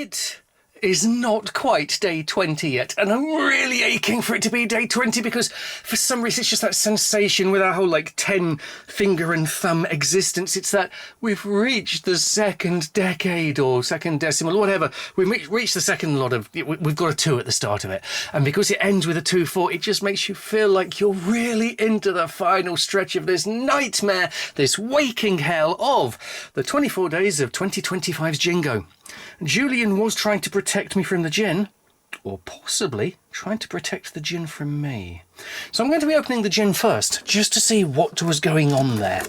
It is not quite day 20 yet, and I'm really aching for it to be day 20 because for some reason it's just that sensation with our whole 10 finger and thumb existence. It's that we've reached the second decade or second decimal, whatever. We've reached the second lot of, we've got a 2 at the start of it, and because it ends with a 2-4, it just makes you feel like you're really into the final stretch of this nightmare, this waking hell of the 24 days of 2025's Gingo. Julian was trying to protect me from the gin, or possibly trying to protect the gin from me. So I'm going to be opening the gin first, just to see what was going on there.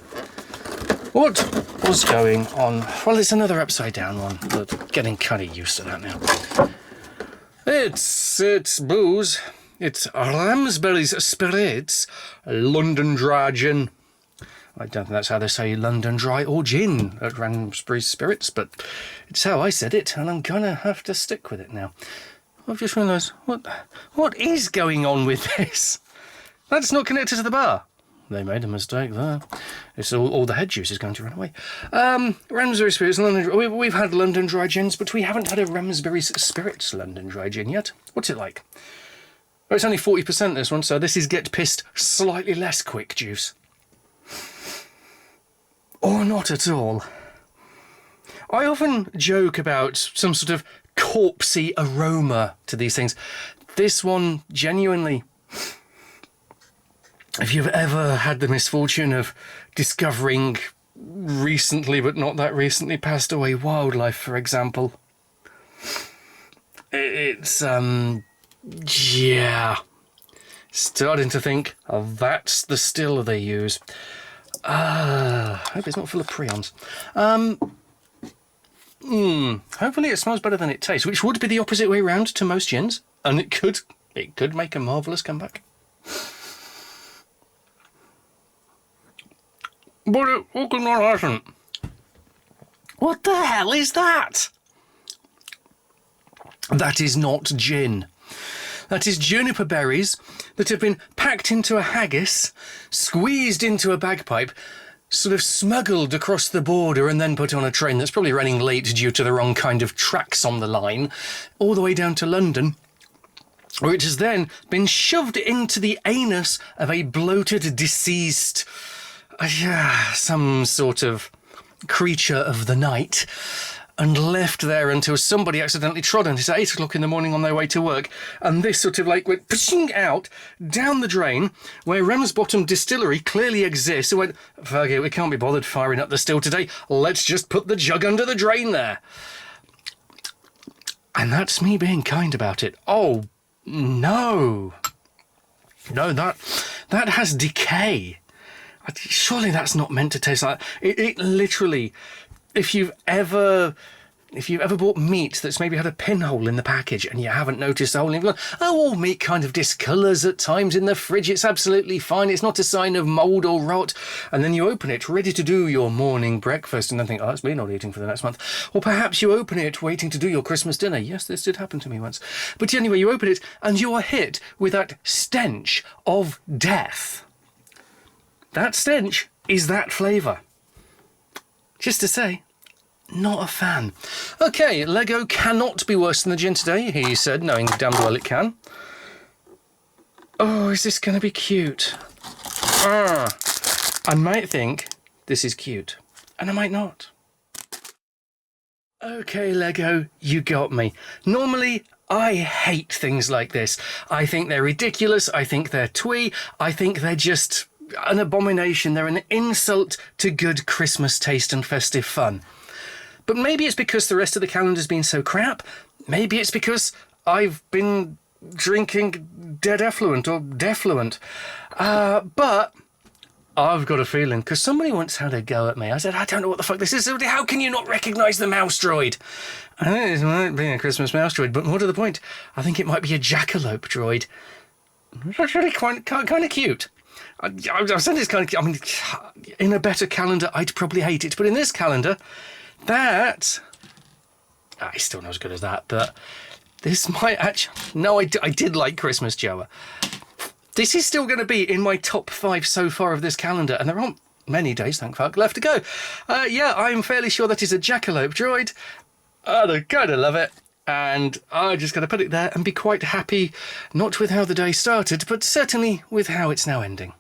What was going on? Well, it's another upside down one, but getting kind of used to that now. It's booze. It's Ramsberry's Spirits, London Dry Gin. I don't think that's how they say London Dry or gin at Ramsbury's Spirits, but it's how I said it, and I'm gonna have to stick with it now. I've just realised, what is going on with this? That's not connected to the bar. They made a mistake there. It's all the head juice is going to run away. Ramsbury's Spirits, London. We've had London Dry Gins, but we haven't had a Ramsbury's Spirits London Dry Gin yet. What's it like? Well, it's only 40% this one, so this is get pissed slightly less quick juice. Or not at all. I often joke about some sort of corpsey aroma to these things. This one, genuinely, if you've ever had the misfortune of discovering recently, but not that recently, passed away wildlife, for example, it's, yeah, starting to think, oh, that's the still they use. I hope it's not full of prions. Hopefully it smells better than it tastes, which would be the opposite way round to most gins, and it could make a marvellous comeback. But it fucking hasn't. What the hell is that? That is not gin. That is juniper berries that have been packed into a haggis, squeezed into a bagpipe, sort of smuggled across the border and then put on a train that's probably running late due to the wrong kind of tracks on the line, all the way down to London, where it has then been shoved into the anus of a bloated, deceased, some sort of creature of the night, and left there until somebody accidentally trod on it at 8 o'clock in the morning on their way to work, and this sort of went pushing out down the drain where Ramsbottom Distillery clearly exists, and went, fuck it, we can't be bothered firing up the still today, let's just put the jug under the drain there. And that's me being kind about it. Oh, no. No, that has decay. Surely that's not meant to taste like that. It literally... If you've ever bought meat that's maybe had a pinhole in the package and you haven't noticed the hole, and you've gone, oh, all meat kind of discolours at times in the fridge, it's absolutely fine, it's not a sign of mould or rot, and then you open it ready to do your morning breakfast and then think, oh, that's me not eating for the next month. Or perhaps you open it waiting to do your Christmas dinner. Yes, this did happen to me once. But anyway, you open it and you are hit with that stench of death. That stench is that flavour. Just to say, not a fan. Okay, Lego cannot be worse than the gin today, he said, knowing damn well it can. Oh, is this going to be cute? I might think this is cute, and I might not. Okay, Lego, you got me. Normally, I hate things like this. I think they're ridiculous, I think they're twee, I think they're just an abomination. They're an insult to good Christmas taste and festive fun. But maybe it's because the rest of the calendar's been so crap. Maybe it's because I've been drinking dead effluent or defluent. But I've got a feeling, because somebody once had a go at me. I said, I don't know what the fuck this is. How can you not recognise the mouse droid? I think it might be a Christmas mouse droid, but more to the point, I think it might be a jackalope droid. That's really kind of cute. I've said it's kind of... I mean, in a better calendar, I'd probably hate it. But in this calendar, that... it's still not as good as that, but this might actually... No, I did like Christmas Joa. This is still going to be in my top 5 so far of this calendar, and there aren't many days, thank fuck, left to go. Yeah, I'm fairly sure that is a jackalope droid. I kind of love it. And I'm just going to put it there and be quite happy, not with how the day started, but certainly with how it's now ending.